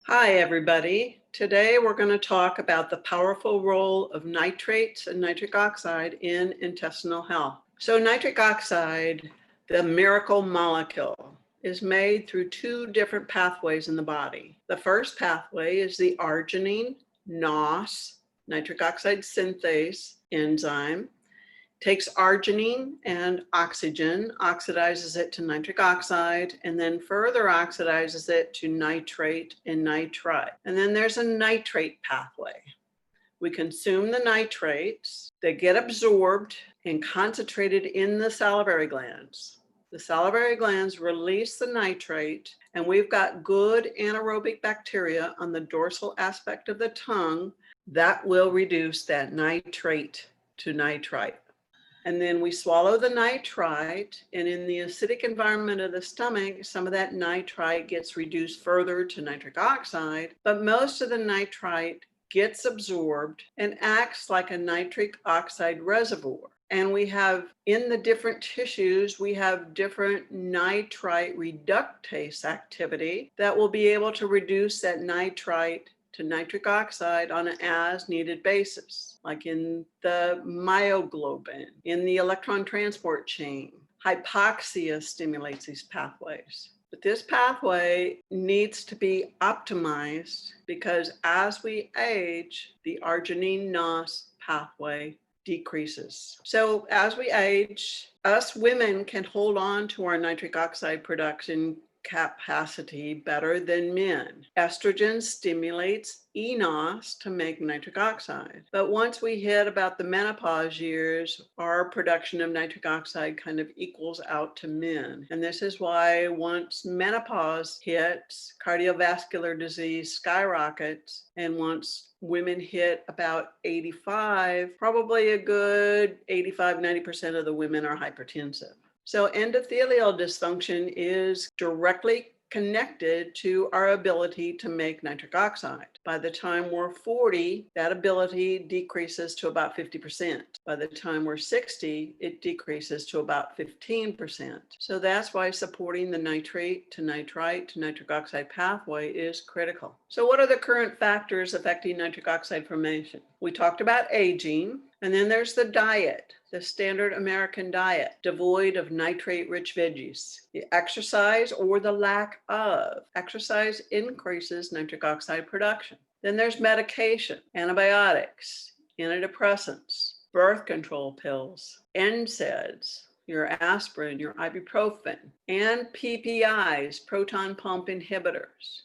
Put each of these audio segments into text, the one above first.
Hi, everybody. Today we're going to talk about the powerful role of nitrates and nitric oxide in intestinal health. So nitric oxide, the miracle molecule, is made through two different pathways in the body. The first pathway is the arginine NOS, nitric oxide synthase enzyme. Takes arginine and oxygen, oxidizes it to nitric oxide, and then further oxidizes it to nitrate and nitrite. And then there's a nitrate pathway. We consume the nitrates, they get absorbed and concentrated in the salivary glands. The salivary glands release the nitrate, and we've got good anaerobic bacteria on the dorsal aspect of the tongue that will reduce that nitrate to nitrite. And then we swallow the nitrite, and in the acidic environment of the stomach, some of that nitrite gets reduced further to nitric oxide, but most of the nitrite gets absorbed and acts like a nitric oxide reservoir. And we have, in the different tissues, we have different nitrite reductase activity that will be able to reduce that nitrite to nitric oxide on an as-needed basis, like in the myoglobin, in the electron transport chain. Hypoxia stimulates these pathways. But this pathway needs to be optimized because as we age, the arginine NOS pathway decreases. So as we age, us women can hold on to our nitric oxide production capacity better than men. Estrogen stimulates eNOS to make nitric oxide. But once we hit about the menopause years, our production of nitric oxide kind of equals out to men. And this is why once menopause hits, cardiovascular disease skyrockets. And once women hit about 85, probably a good 85-90% of the women are hypertensive. So endothelial dysfunction is directly connected to our ability to make nitric oxide. By the time we're 40, that ability decreases to about 50%. By the time we're 60, it decreases to about 15%. So that's why supporting the nitrate to nitrite to nitric oxide pathway is critical. So what are the current factors affecting nitric oxide formation? We talked about aging, and then there's the diet. The standard American diet, devoid of nitrate-rich veggies. The exercise or the lack of exercise increases nitric oxide production. Then there's medication, antibiotics, antidepressants, birth control pills, NSAIDs, your aspirin, your ibuprofen, and PPIs, proton pump inhibitors.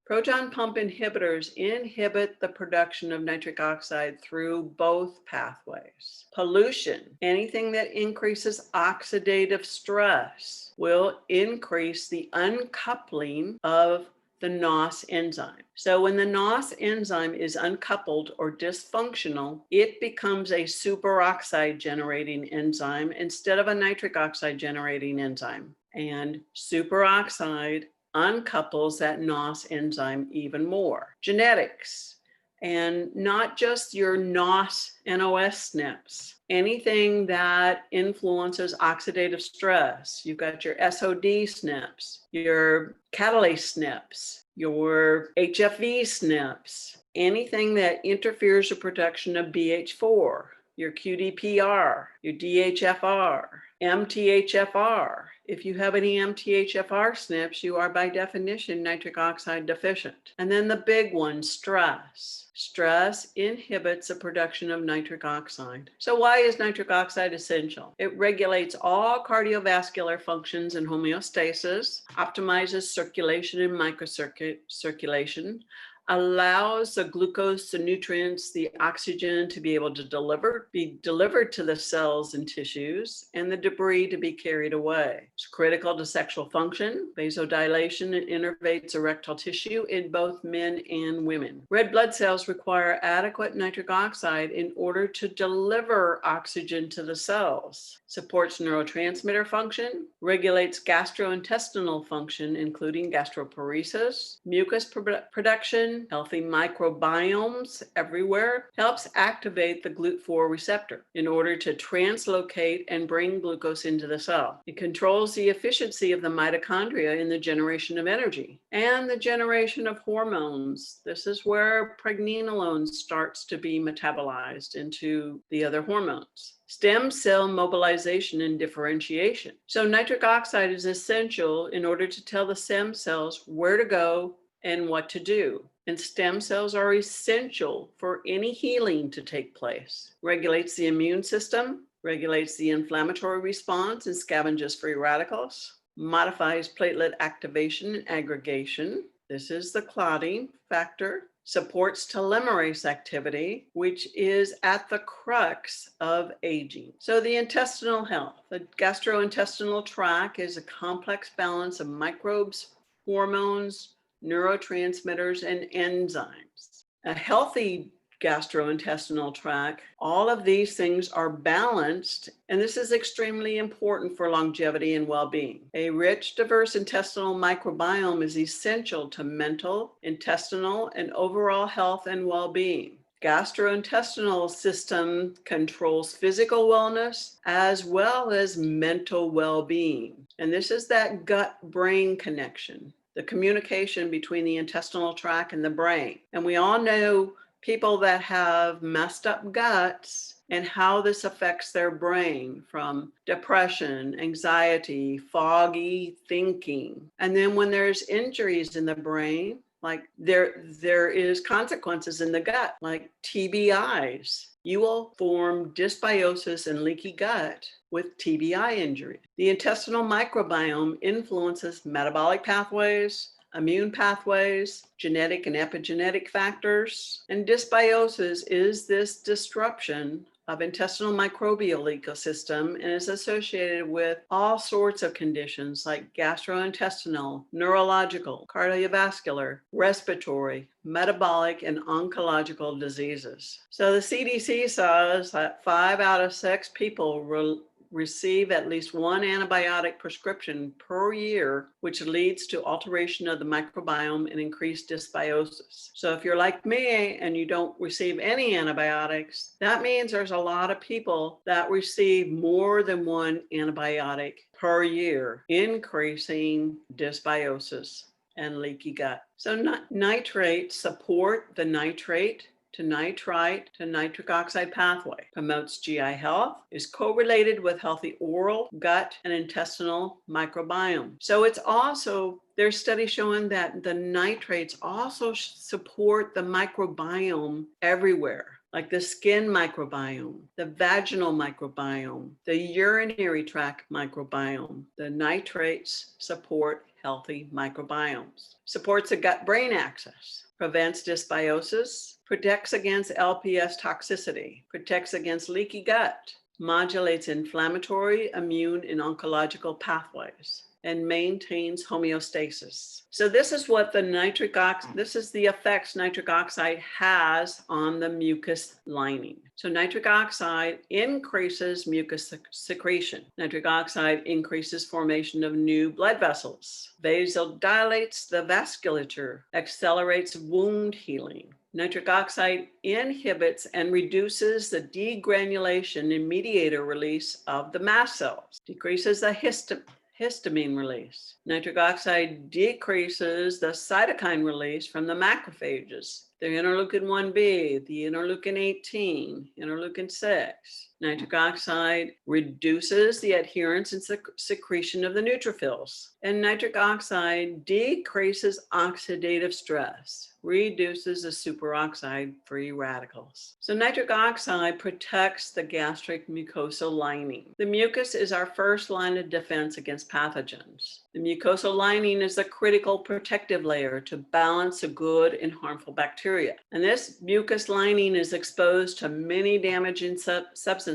Proton pump inhibitors inhibit the production of nitric oxide through both pathways. Pollution, anything that increases oxidative stress, will increase the uncoupling of the NOS enzyme. So when the NOS enzyme is uncoupled or dysfunctional, it becomes a superoxide generating enzyme instead of a nitric oxide generating enzyme. And superoxide uncouples that NOS enzyme even more. Genetics, and not just your NOS SNPs. Anything that influences oxidative stress. You've got your SOD SNPs, your catalase SNPs, your HFV SNPs, anything that interferes with production of BH4, your QDPR, your DHFR, MTHFR. If you have any MTHFR SNPs, you are by definition nitric oxide deficient. And then the big one, stress. Stress inhibits the production of nitric oxide. So why is nitric oxide essential? It regulates all cardiovascular functions and homeostasis, optimizes circulation and microcirculation, allows the glucose, the nutrients, the oxygen to be able to be delivered to the cells and tissues, and the debris to be carried away. It's critical to sexual function. Vasodilation innervates erectile tissue in both men and women. Red blood cells require adequate nitric oxide in order to deliver oxygen to the cells. Supports neurotransmitter function, regulates gastrointestinal function, including gastroparesis, mucus production, digestion, healthy microbiomes everywhere, helps activate the GLUT4 receptor in order to translocate and bring glucose into the cell. It controls the efficiency of the mitochondria in the generation of energy and the generation of hormones. This is where pregnenolone starts to be metabolized into the other hormones. Stem cell mobilization and differentiation. So nitric oxide is essential in order to tell the stem cells where to go and what to do. And stem cells are essential for any healing to take place. Regulates the immune system, regulates the inflammatory response and scavenges free radicals, modifies platelet activation and aggregation. This is the clotting factor. Supports telomerase activity, which is at the crux of aging. So the intestinal health. The gastrointestinal tract is a complex balance of microbes, hormones, neurotransmitters, and enzymes. A healthy gastrointestinal tract, all of these things are balanced, and this is extremely important for longevity and well-being. A rich, diverse intestinal microbiome is essential to mental, intestinal, and overall health and well-being. Gastrointestinal system controls physical wellness as well as mental well-being. And this is that gut-brain connection, the communication between the intestinal tract and the brain. And we all know people that have messed up guts and how this affects their brain, from depression, anxiety, foggy thinking. And then when there's injuries in the brain, like there is consequences in the gut, like TBIs. You will form dysbiosis and leaky gut with TBI injury. The intestinal microbiome influences metabolic pathways, immune pathways, genetic and epigenetic factors, and dysbiosis is this disruption of intestinal microbial ecosystem and is associated with all sorts of conditions like gastrointestinal, neurological, cardiovascular, respiratory, metabolic, and oncological diseases. So the CDC says that 5 out of 6 people receive at least one antibiotic prescription per year, which leads to alteration of the microbiome and increased dysbiosis. So if you're like me and you don't receive any antibiotics, that means there's a lot of people that receive more than one antibiotic per year, increasing dysbiosis and leaky gut. So nitrates support the nitrate to nitrite to nitric oxide pathway, promotes GI health, is correlated with healthy oral, gut, and intestinal microbiome. So it's also, there's studies showing that the nitrates also support the microbiome everywhere, like the skin microbiome, the vaginal microbiome, the urinary tract microbiome. The nitrates support healthy microbiomes. Supports the gut-brain axis, prevents dysbiosis, protects against LPS toxicity, protects against leaky gut, modulates inflammatory, immune, and oncological pathways, and maintains homeostasis. So this is what this is the effects nitric oxide has on the mucus lining. So nitric oxide increases mucus secretion. Nitric oxide increases formation of new blood vessels, vasodilates the vasculature, accelerates wound healing. Nitric oxide inhibits and reduces the degranulation and mediator release of the mast cells, decreases the histamine release. Nitric oxide decreases the cytokine release from the macrophages, the interleukin 1b, the interleukin 18, interleukin 6. Nitric oxide reduces the adherence and secretion of the neutrophils. And nitric oxide decreases oxidative stress, reduces the superoxide free radicals. So nitric oxide protects the gastric mucosal lining. The mucus is our first line of defense against pathogens. The mucosal lining is a critical protective layer to balance the good and harmful bacteria. And this mucus lining is exposed to many damaging substances: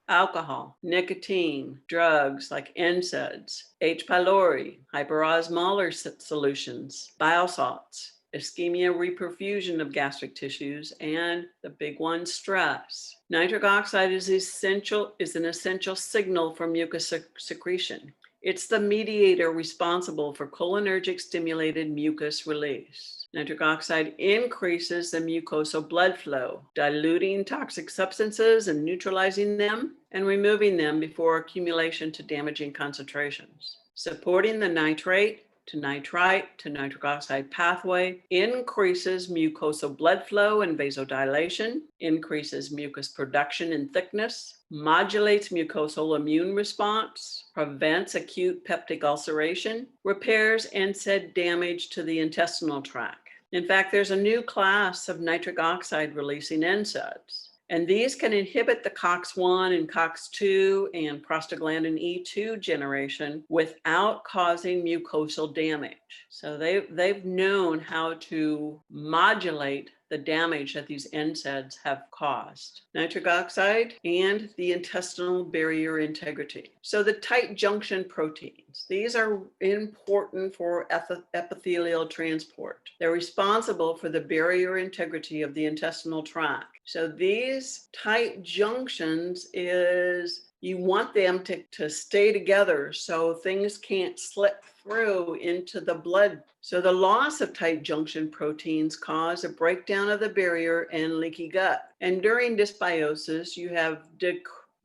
alcohol, nicotine, drugs like NSAIDs, H. pylori, hyperosmolar solutions, bile salts, ischemia, reperfusion of gastric tissues, and the big one, stress. Nitric oxide is an essential signal for mucus secretion. It's the mediator responsible for cholinergic stimulated mucus release. Nitric oxide increases the mucosal blood flow, diluting toxic substances and neutralizing them and removing them before accumulation to damaging concentrations. Supporting the nitrate to nitrite to nitric oxide pathway increases mucosal blood flow and vasodilation, increases mucus production and thickness, modulates mucosal immune response, prevents acute peptic ulceration, repairs NSAID damage to the intestinal tract. In fact, there's a new class of nitric oxide releasing NSAIDs. And these can inhibit the COX-1 and COX-2 and prostaglandin E2 generation without causing mucosal damage. So they've known how to modulate the damage that these NSAIDs have caused. Nitric oxide and the intestinal barrier integrity. So the tight junction proteins, these are important for epithelial transport. They're responsible for the barrier integrity of the intestinal tract. So these tight junctions you want them to stay together so things can't slip through into the blood. So the loss of tight junction proteins cause a breakdown of the barrier and leaky gut. And during dysbiosis, you have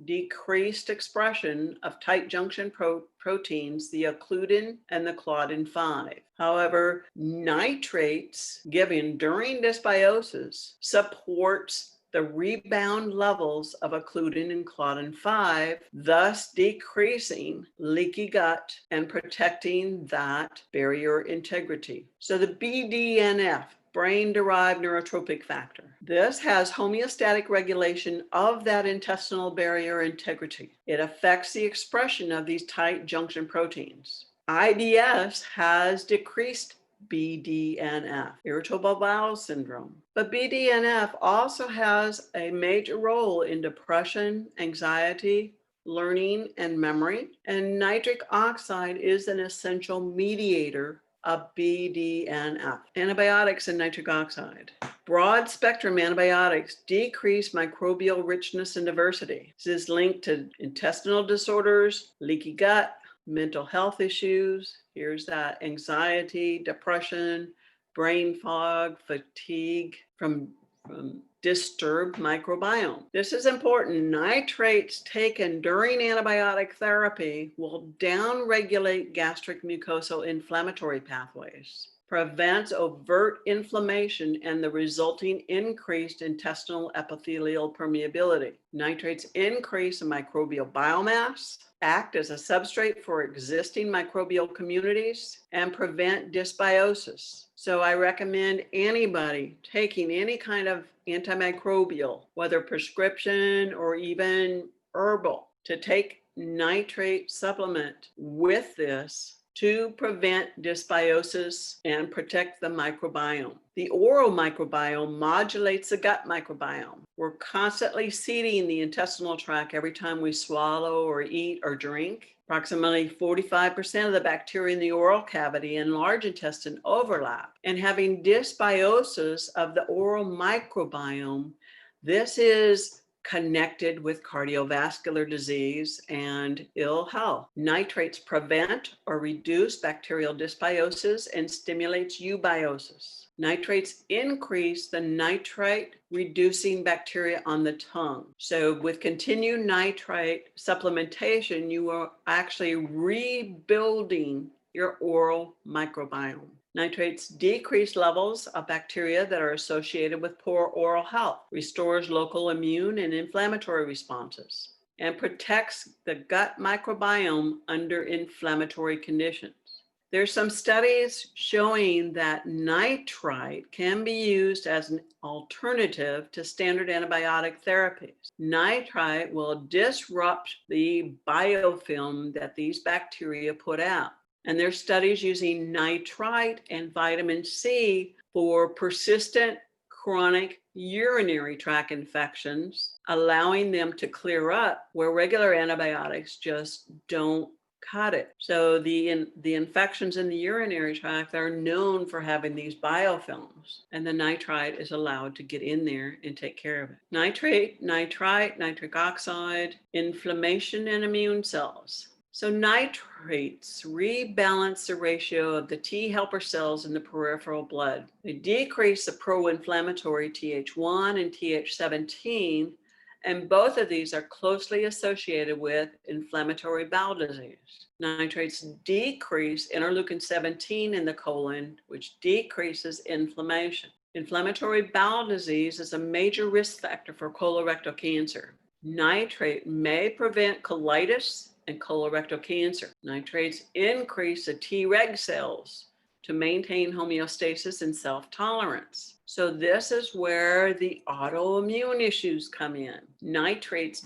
decreased expression of tight junction proteins, the occludin and the claudin 5. However, nitrates given during dysbiosis supports the rebound levels of occludin and claudin 5, thus decreasing leaky gut and protecting that barrier integrity. So the BDNF, brain-derived neurotropic factor. This has homeostatic regulation of that intestinal barrier integrity. It affects the expression of these tight junction proteins. IBS has decreased BDNF, irritable bowel syndrome. But BDNF also has a major role in depression, anxiety, learning, and memory. And nitric oxide is an essential mediator of BDNF. Antibiotics and nitric oxide. Broad spectrum antibiotics decrease microbial richness and diversity. This is linked to intestinal disorders, leaky gut, mental health issues. Here's that: anxiety, depression, brain fog, fatigue from disturbed microbiome. This is important. Nitrates taken during antibiotic therapy will downregulate gastric mucosal inflammatory pathways, prevents overt inflammation and the resulting increased intestinal epithelial permeability. Nitrates increase in microbial biomass, act as a substrate for existing microbial communities, and prevent dysbiosis. So I recommend anybody taking any kind of antimicrobial, whether prescription or even herbal, to take nitrate supplement with this to prevent dysbiosis and protect the microbiome. The oral microbiome modulates the gut microbiome. We're constantly seeding the intestinal tract every time we swallow or eat or drink. Approximately 45% of the bacteria in the oral cavity and large intestine overlap. And having dysbiosis of the oral microbiome, this is connected with cardiovascular disease and ill health. Nitrates prevent or reduce bacterial dysbiosis and stimulates eubiosis. Nitrates increase the nitrite reducing bacteria on the tongue. So with continued nitrite supplementation, you are actually rebuilding your oral microbiome. Nitrates decrease levels of bacteria that are associated with poor oral health, restores local immune and inflammatory responses, and protects the gut microbiome under inflammatory conditions. There's some studies showing that nitrite can be used as an alternative to standard antibiotic therapies. Nitrite will disrupt the biofilm that these bacteria put out. And there's studies using nitrite and vitamin C for persistent chronic urinary tract infections, allowing them to clear up where regular antibiotics just don't cut it. So the infections in the urinary tract are known for having these biofilms, and the nitrite is allowed to get in there and take care of it. Nitrate, nitrite, nitric oxide, inflammation and immune cells. So nitrates rebalance the ratio of the T helper cells in the peripheral blood. They decrease the pro-inflammatory Th1 and Th17, and both of these are closely associated with inflammatory bowel disease. Nitrates decrease interleukin-17 in the colon, which decreases inflammation. Inflammatory bowel disease is a major risk factor for colorectal cancer. Nitrate may prevent colitis and colorectal cancer. Nitrates increase the Treg cells to maintain homeostasis and self-tolerance. So this is where the autoimmune issues come in. Nitrates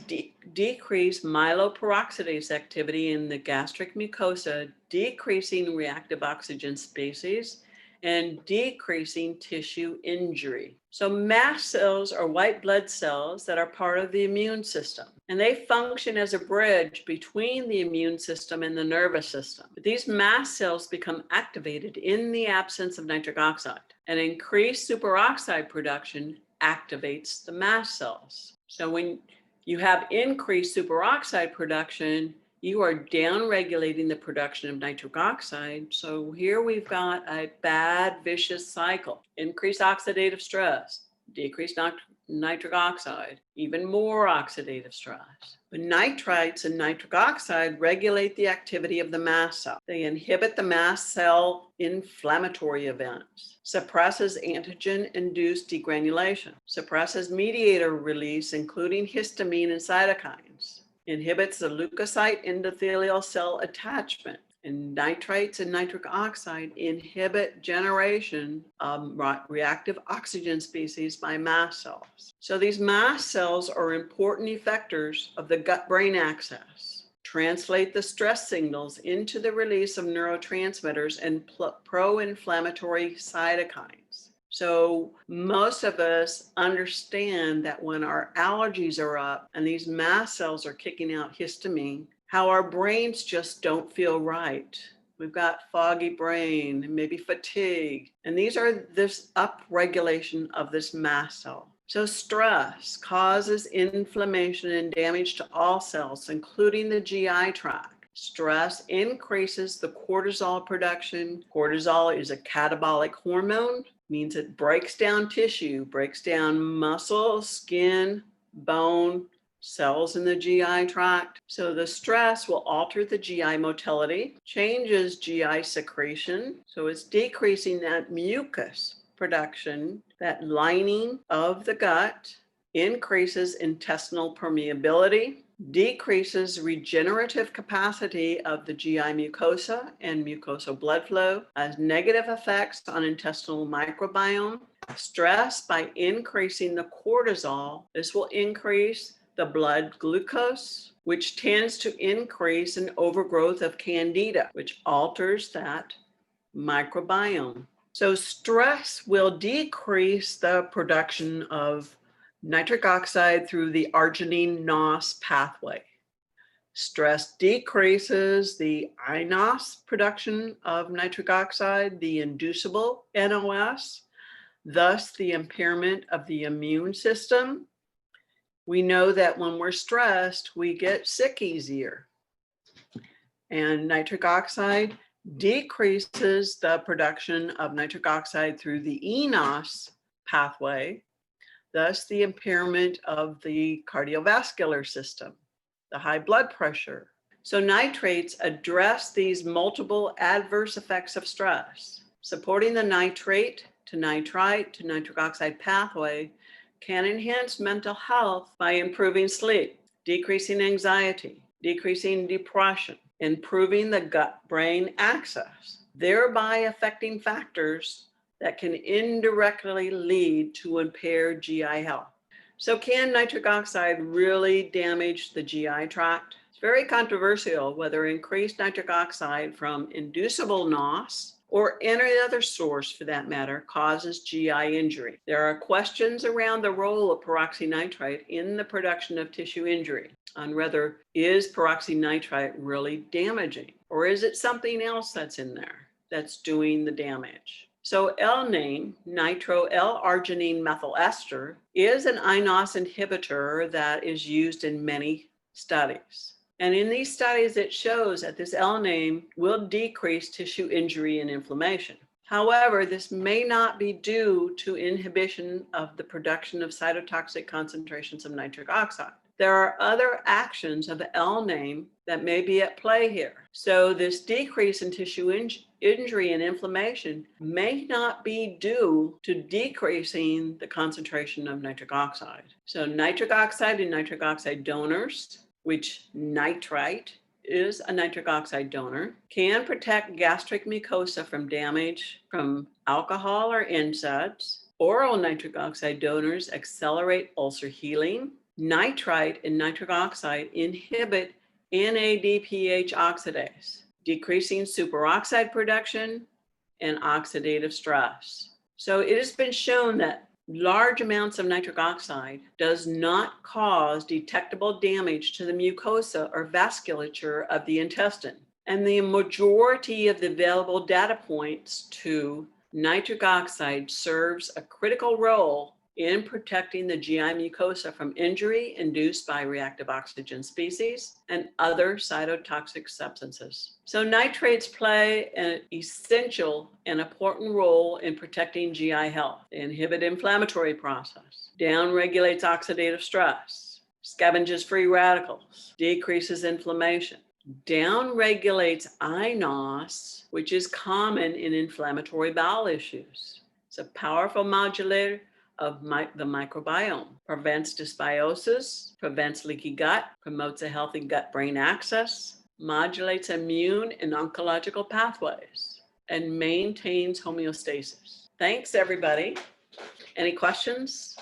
decrease myeloperoxidase activity in the gastric mucosa, decreasing reactive oxygen species and decreasing tissue injury. So mast cells are white blood cells that are part of the immune system, and they function as a bridge between the immune system and the nervous system. But these mast cells become activated in the absence of nitric oxide, and increased superoxide production activates the mast cells. So when you have increased superoxide production, you are downregulating the production of nitric oxide. So here we've got a bad, vicious cycle. Increased oxidative stress, decreased nitric oxide, even more oxidative stress. But nitrites and nitric oxide regulate the activity of the mast cell. They inhibit the mast cell inflammatory events, suppresses antigen-induced degranulation, suppresses mediator release, including histamine and cytokines, inhibits the leukocyte endothelial cell attachment, and nitrates and nitric oxide inhibit generation of reactive oxygen species by mast cells. So these mast cells are important effectors of the gut-brain axis, translate the stress signals into the release of neurotransmitters and pro-inflammatory cytokines. So most of us understand that when our allergies are up and these mast cells are kicking out histamine, how our brains just don't feel right. We've got foggy brain, maybe fatigue, and these are this upregulation of this mast cell. So stress causes inflammation and damage to all cells, including the GI tract. Stress increases the cortisol production. Cortisol is a catabolic hormone, means it breaks down tissue, breaks down muscle, skin, bone, cells in the GI tract. So the stress will alter the GI motility, changes GI secretion. So it's decreasing that mucus production, that lining of the gut, increases intestinal permeability, decreases regenerative capacity of the GI mucosa and mucosal blood flow, has negative effects on intestinal microbiome. Stress by increasing the cortisol, this will increase the blood glucose, which tends to increase an overgrowth of candida, which alters that microbiome. So stress will decrease the production of nitric oxide through the arginine-NOS pathway. Stress decreases the iNOS production of nitric oxide, the inducible NOS, thus the impairment of the immune system. We know that when we're stressed, we get sick easier. And nitric oxide decreases the production of nitric oxide through the eNOS pathway, thus the impairment of the cardiovascular system, the high blood pressure. So nitrates address these multiple adverse effects of stress. Supporting the nitrate to nitrite to nitric oxide pathway can enhance mental health by improving sleep, decreasing anxiety, decreasing depression, improving the gut-brain axis, thereby affecting factors that can indirectly lead to impaired GI health. So can nitric oxide really damage the GI tract? It's very controversial whether increased nitric oxide from inducible NOS or any other source for that matter causes GI injury. There are questions around the role of peroxynitrite in the production of tissue injury, on whether is peroxynitrite really damaging, or is it something else that's in there that's doing the damage? So L-name, nitro-L-arginine methyl ester, is an iNOS inhibitor that is used in many studies. And in these studies, it shows that this L-name will decrease tissue injury and inflammation. However, this may not be due to inhibition of the production of cytotoxic concentrations of nitric oxide. There are other actions of the L-name that may be at play here. So this decrease in tissue injury and inflammation may not be due to decreasing the concentration of nitric oxide. So nitric oxide and nitric oxide donors, which Nitrite is a nitric oxide donor, can protect gastric mucosa from damage from alcohol or NSAIDs. Oral nitric oxide donors accelerate ulcer healing. Nitrite and nitric oxide inhibit NADPH oxidase, decreasing superoxide production and oxidative stress. So it has been shown that large amounts of nitric oxide does not cause detectable damage to the mucosa or vasculature of the intestine. And the majority of the available data points to nitric oxide serves a critical role in protecting the GI mucosa from injury induced by reactive oxygen species and other cytotoxic substances. So nitrates play an essential and important role in protecting GI health. They inhibit inflammatory process, downregulates oxidative stress, scavenges free radicals, decreases inflammation, downregulates iNOS, which is common in inflammatory bowel issues. It's a powerful modulator of the microbiome, prevents dysbiosis, prevents leaky gut, promotes a healthy gut-brain axis, modulates immune and oncological pathways, and maintains homeostasis. Thanks, everybody. Any questions?